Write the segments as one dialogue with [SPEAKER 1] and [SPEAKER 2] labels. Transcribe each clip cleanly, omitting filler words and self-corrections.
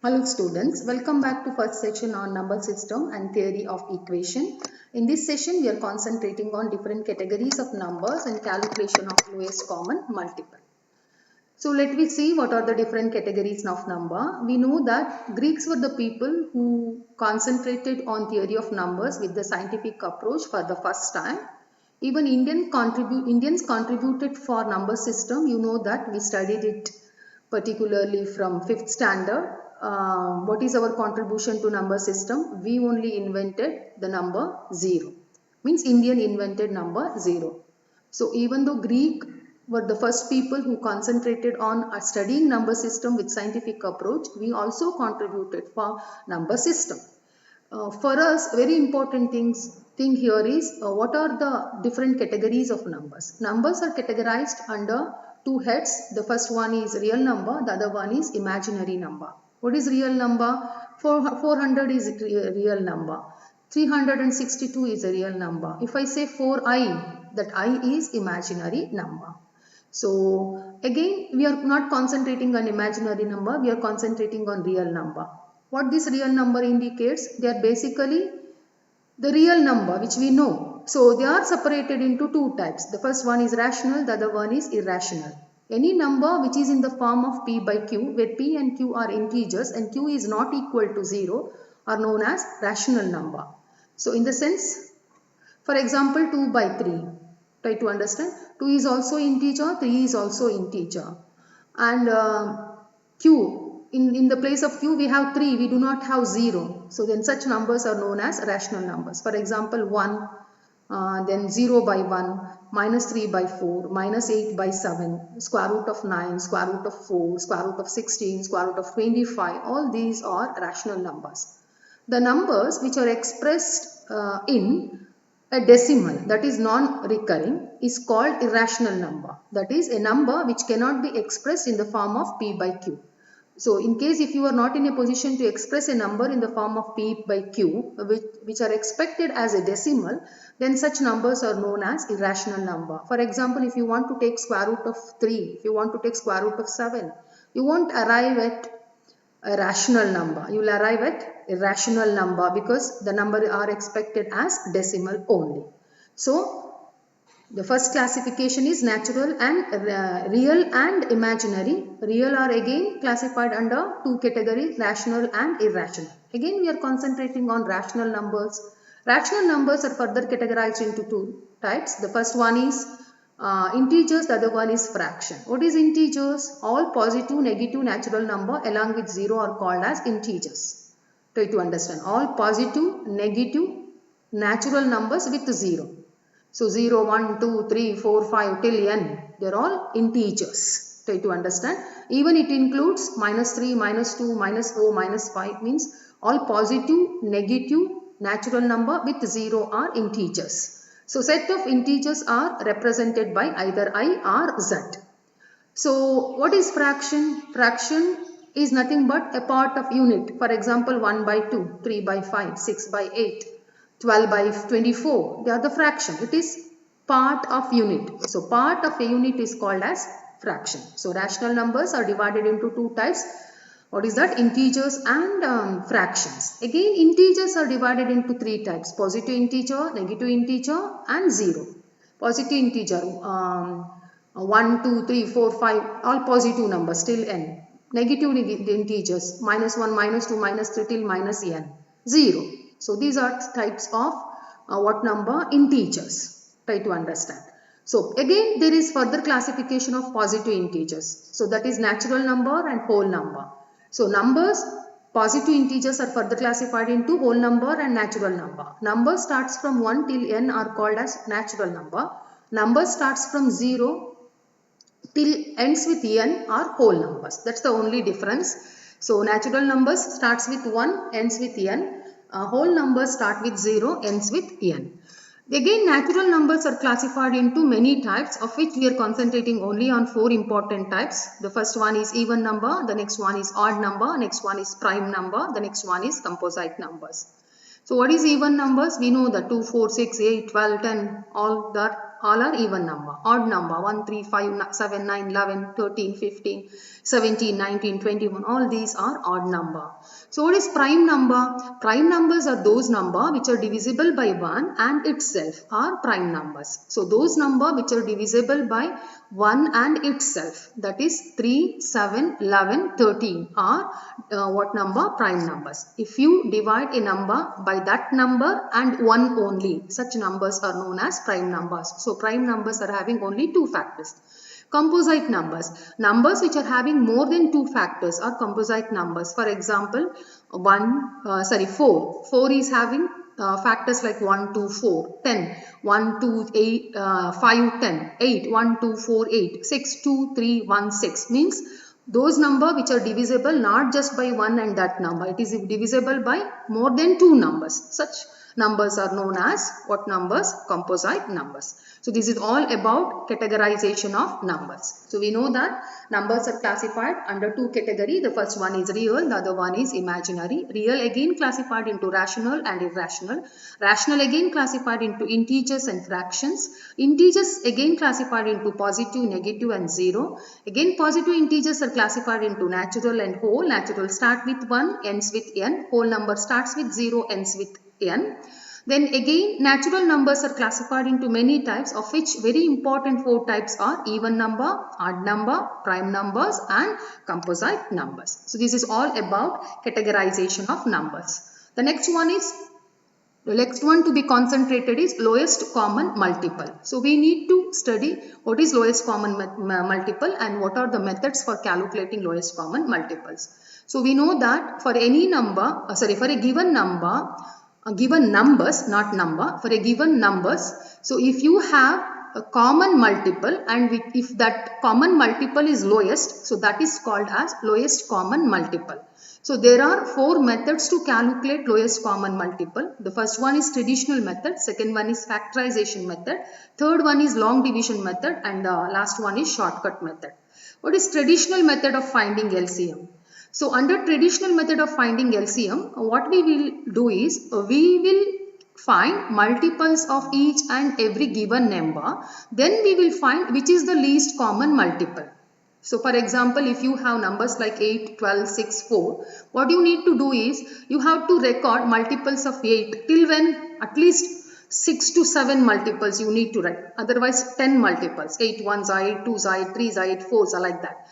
[SPEAKER 1] Hello students, welcome back to first section on number system and theory of equation. In this session we are concentrating on different categories of numbers and calculation of lowest common multiple. So let me see what are the different categories of number. We know that Greeks were the people who concentrated on theory of numbers with the scientific approach for the first time. Even Indians contributed for number system. You know that we studied it particularly from 5th standard. What is our contribution to number system? We only invented the number 0. Means Indian invented number 0. So even though Greek were the first people who concentrated on studying number system with scientific approach, we also contributed for number system. For us, very important thing here is what are the different categories of numbers. Numbers are categorized under two heads. The first one is real number, the other one is imaginary number. What is real number? 400 is a real number. 362 is a real number. If I say 4i, that I is imaginary number. So again, we are not concentrating on imaginary number, we are concentrating on real number. What this real number indicates? They are basically the real number which we know. So they are separated into two types. The first one is rational, the other one is irrational. Any number which is in the form of p by q, where p and q are integers and q is not equal to 0, are known as rational number. So in the sense, for example, 2 by 3. Try to understand. 2 is also integer, 3 is also integer. And q, in the place of q we have 3, we do not have 0. So then such numbers are known as rational numbers. For example, 1, then 0 by 1, minus 3 by 4, minus 8 by 7, square root of 9, square root of 4, square root of 16, square root of 25. All these are rational numbers. The numbers which are expressed in a decimal, that is non-recurring, is called irrational number. That is a number which cannot be expressed in the form of p by q. So in case if you are not in a position to express a number in the form of p by q, which are expected as a decimal, then such numbers are known as irrational number. For example, if you want to take square root of 3, if you want to take square root of 7, you won't arrive at a rational number. You will arrive at irrational number because the number are expected as decimal only. So the first classification is natural and real and imaginary. Real are again classified under two categories, rational and irrational. Again we are concentrating on rational numbers. Rational numbers are further categorized into two types. The first one is integers, the other one is fraction. What is integers? All positive, negative, natural number along with 0 are called as integers. Try to understand. All positive, negative, natural numbers with 0. So 0, 1, 2, 3, 4, 5 till n. They are all integers. Try to understand. Even it includes minus 3, minus 2, minus 4, minus 5 means all positive, negative, natural number with 0 are integers. So set of integers are represented by either I or z. So what is fraction? Fraction is nothing but a part of unit. For example, 1 by 2, 3 by 5, 6 by 8, 12 by 24. They are the fraction. It is part of unit. So part of a unit is called as fraction. So rational numbers are divided into two types. What is that? Integers and fractions. Again, integers are divided into three types. Positive integer, negative integer and 0. Positive integer 1, 2, 3, 4, 5 all positive numbers till n. Negative integers minus 1, minus 2, minus 3 till minus n. 0. So these are types of what number? Integers. Try to understand. So again there is further classification of positive integers. So that is natural number and whole number. So numbers, positive integers are further classified into whole number and natural number. Number starts from 1 till n are called as natural number. Number starts from 0 till ends with n are whole numbers. That's the only difference. So natural numbers starts with 1, ends with n. Whole numbers start with 0, ends with n. Again, natural numbers are classified into many types, of which we are concentrating only on 4 important types. The first one is even number, the next one is odd number, next one is prime number, the next one is composite numbers. So what is even numbers? We know that 2, 4, 6, 8, 12, 10, all that all are even number. Odd number 1, 3, 5, 7, 9, 11, 13, 15, 17, 19, 21. All these are odd number. So what is prime number? Prime numbers are those number which are divisible by 1 and itself are prime numbers. So those number which are divisible by 1 and itself, that is 3, 7, 11, 13 are what number? Prime numbers. If you divide a number by that number and 1 only, such numbers are known as prime numbers. So prime numbers are having only 2 factors. Composite numbers. Numbers which are having more than 2 factors are composite numbers. For example, 4. 4 is having factors like 1, 2, 4, 10, 1, 2, 8, 5, 10, 8, 1, 2, 4, 8, 6, 2, 3, 1, 6 means those number which are divisible not just by 1 and that number. It is divisible by more than 2 numbers. Such numbers are known as what numbers? Composite numbers. So this is all about categorization of numbers. So we know that numbers are classified under 2 categories. The first one is real, the other one is imaginary. Real again classified into rational and irrational. Rational again classified into integers and fractions. Integers again classified into positive, negative and 0. Again positive integers are classified into natural and whole. Natural start with 1, ends with n. Whole number starts with 0, ends with n. Then again natural numbers are classified into many types, of which very important 4 types are even number, odd number, prime numbers and composite numbers. So this is all about categorization of numbers. The next one to be concentrated is lowest common multiple. So we need to study what is lowest common multiple and what are the methods for calculating lowest common multiples. So we know that for any number, for a given number, given numbers, not number, for a given numbers. So if you have a common multiple and if that common multiple is lowest, so that is called as lowest common multiple. So there are 4 methods to calculate lowest common multiple. The first one is traditional method, second one is factorization method, third one is long division method and the last one is shortcut method. What is traditional method of finding LCM? So under traditional method of finding LCM, what we will do is we will find multiples of each and every given number. Then we will find which is the least common multiple. So for example, if you have numbers like 8, 12, 6, 4, what you need to do is you have to record multiples of 8 till when at least 6 to 7 multiples you need to write. Otherwise 10 multiples, 8 ones are 8 twos are 8 threes are 8 fours are like that.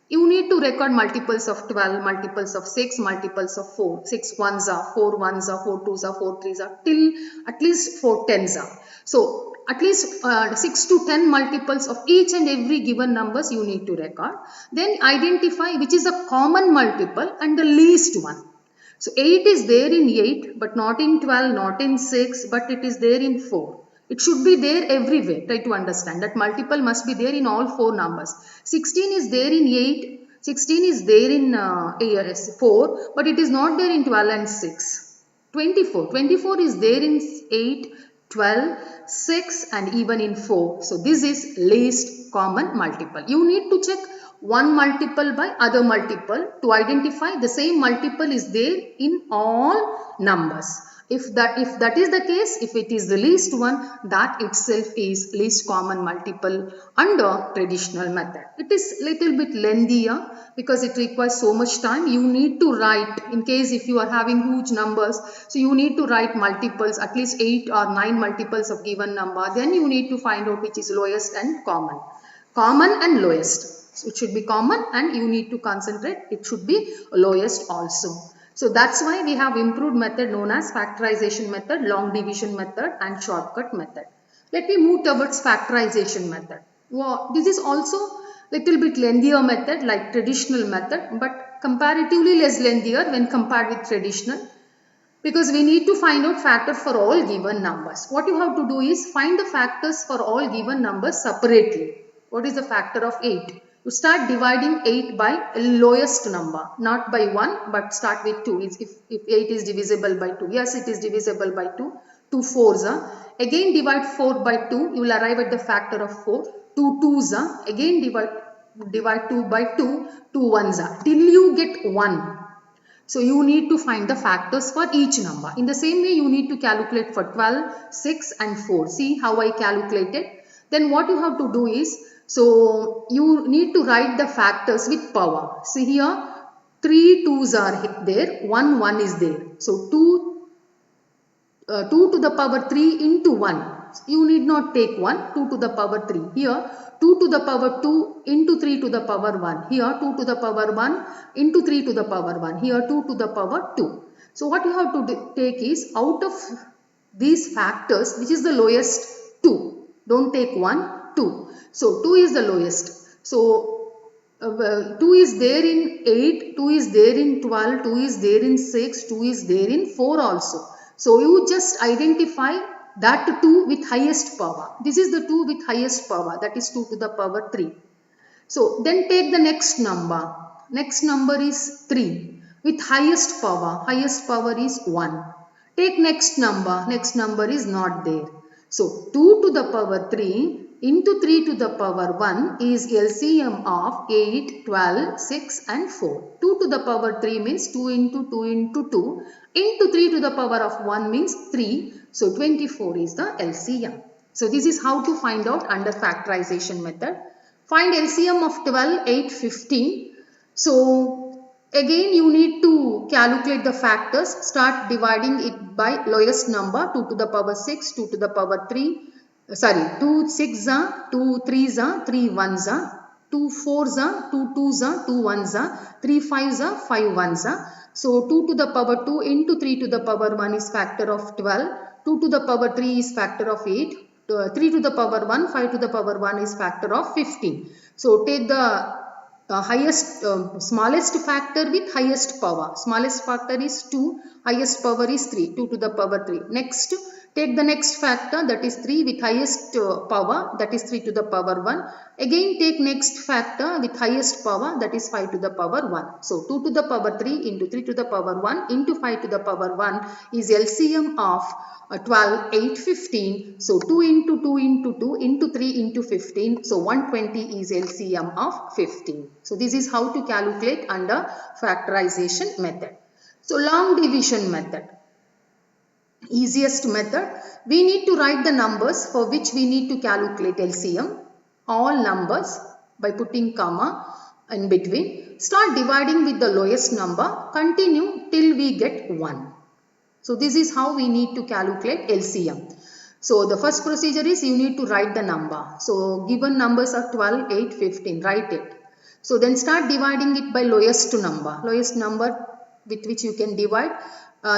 [SPEAKER 1] You need to record multiples of 12, multiples of 6, multiples of 4. 6 ones are, 4 ones are, 4 twos are, 4 threes are, till at least 4 tens are. So at least 6 to 10 multiples of each and every given numbers you need to record. Then identify which is a common multiple and the least one. So 8 is there in 8 but not in 12, not in 6 but it is there in 4. It should be there everywhere. Try to understand that multiple must be there in all 4 numbers. 16 is there in 8, 16 is there in 4 but it is not there in 12 and 6. 24 is there in 8, 12, 6 and even in 4. So this is least common multiple. You need to check one multiple by other multiple to identify the same multiple is there in all numbers. If that is the case, if it is the least one, that itself is least common multiple under traditional method. It is little bit lengthier because it requires so much time. You need to write, in case if you are having huge numbers, so you need to write multiples, at least 8 or 9 multiples of given number. Then you need to find out which is lowest and common. Common and lowest. So it should be common and you need to concentrate. It should be lowest also. So that's why we have improved method known as factorization method, long division method and shortcut method. Let me move towards factorization method. Well, this is also little bit lengthier method like traditional method but comparatively less lengthier when compared with traditional because we need to find out factors for all given numbers. What you have to do is find the factors for all given numbers separately. What is the factor of 8? You start dividing 8 by lowest number, not by 1 but start with 2. If 8 is divisible by 2, yes it is divisible by 2, 2 fours are. Again divide 4 by 2, you will arrive at the factor of 4, 2 twos are. Again divide 2 by 2, 2 ones are, till you get 1. So you need to find the factors for each number. In the same way you need to calculate for 12, 6 and 4. See how I calculated. Then what you have to do is, so you need to write the factors with power. See here, 3 2's are there, 1 1 is there. So 2 to the power 3 into 1. You need not take 1, 2 to the power 3. Here 2 to the power 2 into 3 to the power 1. Here 2 to the power 1 into 3 to the power 1. Here 2 to the power 2. So what you have to take is, out of these factors, which is the lowest? 2. Don't take 1, 2. So 2 is the lowest. So 2 is there in 8, 2 is there in 12, 2 is there in 6, 2 is there in 4 also. So you just identify that 2 with highest power. This is the 2 with highest power, that is 2 to the power 3. So then take the next number. Next number is 3 with highest power. Highest power is 1. Take next number. Next number is not there. So 2 to the power 3 into 3 to the power 1 is LCM of 8, 12, 6 and 4. 2 to the power 3 means 2 into 2 into 2 into 3 to the power of 1 means 3. So 24 is the LCM. So this is how to find out under factorization method. Find LCM of 12, 8, 15. So again you need to calculate the factors. Start dividing it by lowest number. 2 to the power 6, 2 to the power 3. 2 6s are, 2 3s are, 3 1s are, 2 4s are, 2 2s are, 2 1s are, 3 5s are, 5 1s are. So 2 to the power 2 into 3 to the power 1 is factor of 12. 2 to the power 3 is factor of 8. 3 to the power 1, 5 to the power 1 is factor of 15. So take the smallest factor with highest power. Smallest factor is 2, highest power is 3, 2 to the power 3. Next, take the next factor, that is 3 with highest power, that is 3 to the power 1. Again take next factor with highest power, that is 5 to the power 1. So 2 to the power 3 into 3 to the power 1 into 5 to the power 1 is LCM of 12, 8, 15. So 2 into 2 into 2 into 3 into 15. So 120 is LCM of 15. So this is how to calculate under factorization method. So long division method. Easiest method. We need to write the numbers for which we need to calculate LCM. All numbers by putting comma in between. Start dividing with the lowest number. Continue till we get 1. So this is how we need to calculate LCM. So the first procedure is you need to write the number. So given numbers are 12, 8, 15. Write it. So then start dividing it by lowest number. Lowest number with which you can divide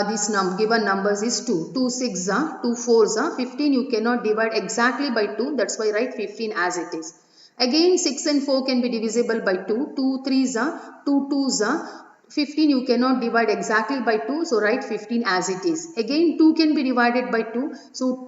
[SPEAKER 1] this given numbers is 2. 2 6 are, 2 4s are, 15 you cannot divide exactly by 2. That's why write 15 as it is. Again 6 and 4 can be divisible by 2. 2 3s are, 2 2s are. 15 you cannot divide exactly by 2, so write 15 as it is. Again 2 can be divided by 2, so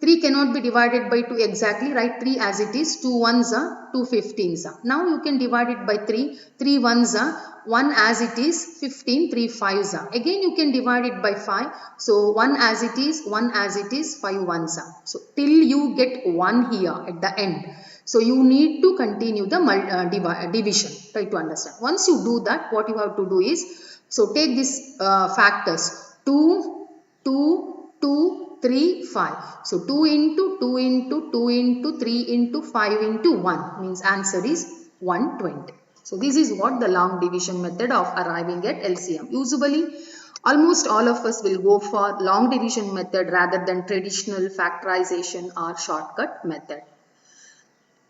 [SPEAKER 1] 3 cannot be divided by 2 exactly, write 3 as it is. 2 1s are, 2 15s are. Now you can divide it by 3, 3 1s are, 1 as it is, 15, 3 5s are. Again you can divide it by 5, so 1 as it is, 1 as it is, 5 1s are. So till you get 1 here at the end. So you need to continue the division. Try to understand. Once you do that, what you have to do is, so take these factors 2, 2, 2, 3, 5. So 2 into 2 into 2 into 3 into 5 into 1 means answer is 120. So this is what the long division method of arriving at LCM. Usually almost all of us will go for long division method rather than traditional factorization or shortcut method.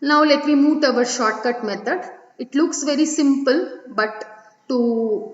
[SPEAKER 1] Now let me move to our shortcut method. It looks very simple, but to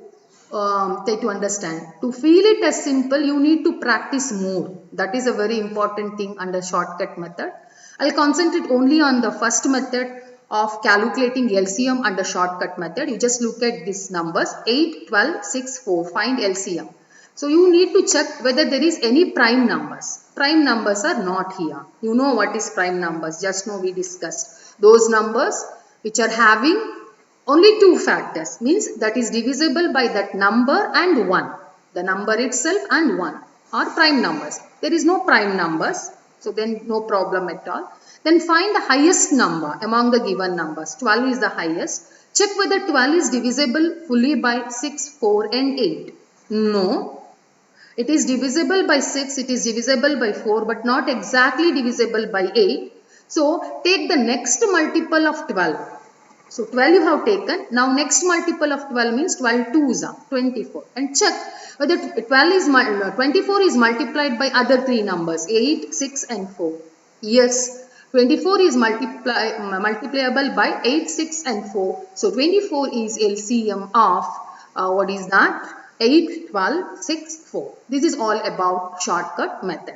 [SPEAKER 1] try to understand, to feel it as simple, you need to practice more. That is a very important thing under shortcut method. I'll concentrate only on the first method of calculating LCM under shortcut method. You just look at these numbers 8, 12, 6, 4. Find LCM. So you need to check whether there is any prime numbers. Prime numbers are not here. You know what is prime numbers. Just now we discussed. Those numbers which are having only two factors, means that is divisible by that number and 1. The number itself and 1 are prime numbers. There is no prime numbers. So then no problem at all. Then find the highest number among the given numbers. 12 is the highest. Check whether 12 is divisible fully by 6, 4 and 8. No. It is divisible by 6, it is divisible by 4, but not exactly divisible by 8. So take the next multiple of 12. So 12 you have taken. Now next multiple of 12 means 12 twos are 24. And check whether 24 is multiplied by other three numbers 8, 6 and 4. Yes, 24 is multiplyable by 8, 6 and 4. So 24 is LCM of what is that? 8, 12, 6, 4. This is all about shortcut method.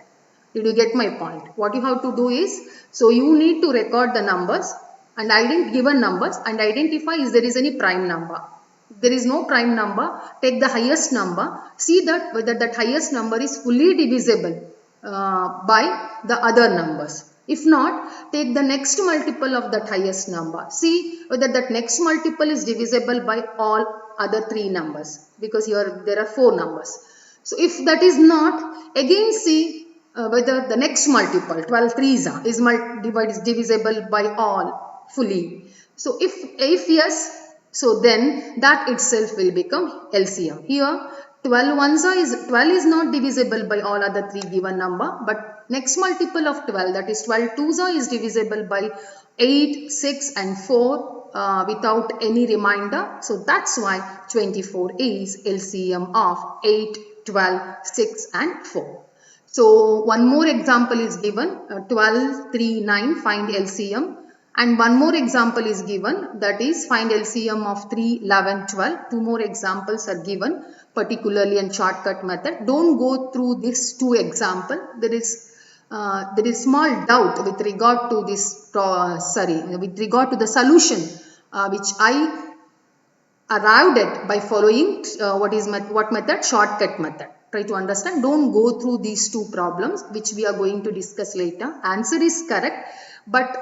[SPEAKER 1] Did you get my point? What you have to do is, so you need to record the numbers and given numbers and identify if there is any prime number. If there is no prime number, take the highest number, see that whether that highest number is fully divisible by the other numbers. If not, take the next multiple of that highest number. See whether that next multiple is divisible by all other three numbers, because here there are 4 numbers. So if that is not, again see whether the next multiple 12 threes is divisible by all fully. So if yes, so then that itself will become LCM. Here 12 is not divisible by all other three given number, but next multiple of 12, that is 12 twos is divisible by 8, 6 and 4 without any remainder. So that's why 24 is LCM of 8, 12, 6 and 4. So one more example is given, 12, 3, 9, find LCM. And one more example is given, that is find LCM of 3, 11, 12. Two more examples are given, particularly in shortcut method. Don't go through these two examples. There is small doubt with regard to this, with regard to the solution which I arrived at by following what method? Shortcut method. Try to understand. Don't go through these two problems which we are going to discuss later. Answer is correct, but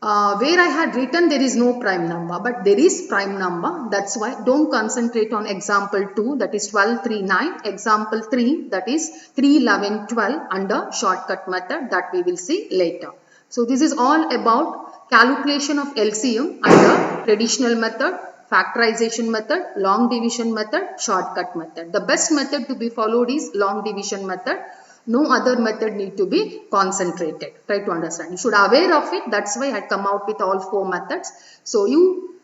[SPEAKER 1] where I had written there is no prime number, but there is prime number. That's why don't concentrate on example 2, that is 12, 3, 9. Example 3, that is 3, 11, 12 under shortcut method, that we will see later. So this is all about calculation of LCM under traditional method, factorization method, long division method, shortcut method. The best method to be followed is long division method. No other method need to be concentrated. Try to understand. You should aware of it. That's why I come out with all 4 methods. So you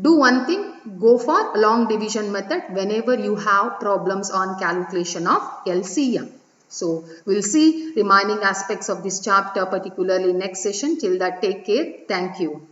[SPEAKER 1] do one thing, go for long division method whenever you have problems on calculation of LCM. So we'll see remaining aspects of this chapter, particularly next session. Till that, take care. Thank you.